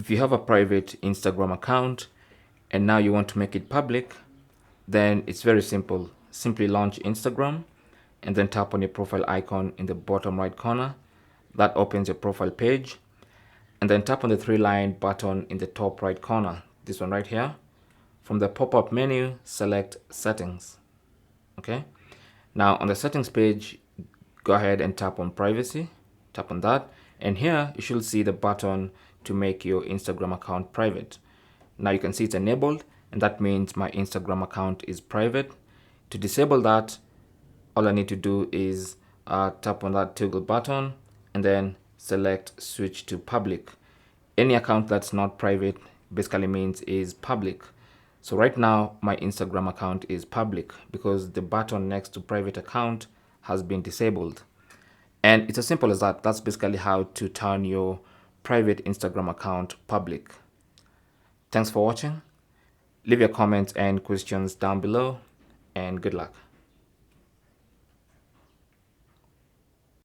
If you have a private Instagram account and now you want to make it public, then it's very simple. Simply launch Instagram and then tap on your profile icon in the bottom right corner. That opens your profile page. And then tap on the three-line button in the top right corner, this one right here. From the pop-up menu, select Settings. Okay. Now on the settings page, go ahead and tap on Privacy. Tap on that. And here you should see the button to make your Instagram account private. Now you can see it's enabled, and that means my Instagram account is private. To disable that, all I need to do is tap on that toggle button and then select Switch to Public. Any account that's not private basically means is public. So right now my Instagram account is public because the button next to private account has been disabled. And it's as simple as that. That's basically how to turn your private Instagram account public. Thanks for watching. Leave your comments and questions down below, and good luck.